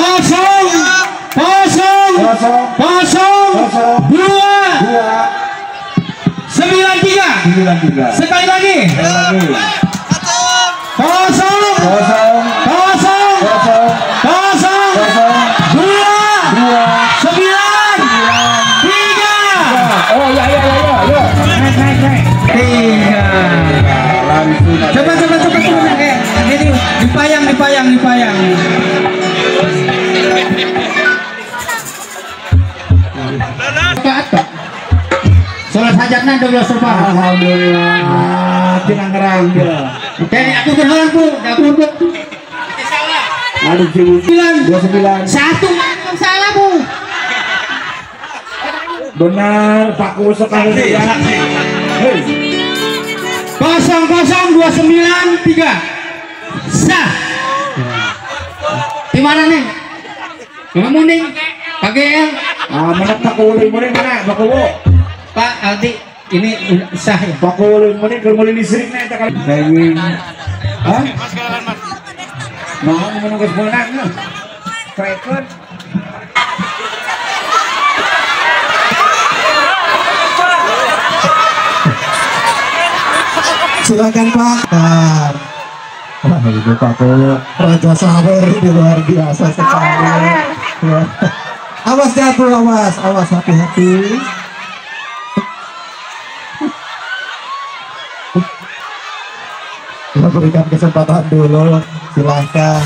kosong, kosong, kosong, dua, 93. Sekali lagi. Kosong, kosong, kosong, kosong, 2, 9, 3. Oh ya. Naik. 3. Coba. Ini dipayang. Sholat hajatnya 12 serba. Alhamdulillah. Tinangerang dia. Oke, aku berhalang Bu. Aduh, 29. Satu salah Bu. Benar, Pak Ku sekali ya. Hei. 0029 sah. Di mana nih? Kamu nih? Pakai Mana Pak Ku mana? Pak Ku. Pak Aldi ini sah ya? Pak Ku mulai listriknya eta kali. Saya hah? Mau menunggu sebulan nih. Paikon. Silakan Pak. Wah, itu Pak Raja Sawer ini luar biasa sekali. Ya. Awas jatuh, awas hati-hati. Kita berikan kesempatan dulu, silahkan.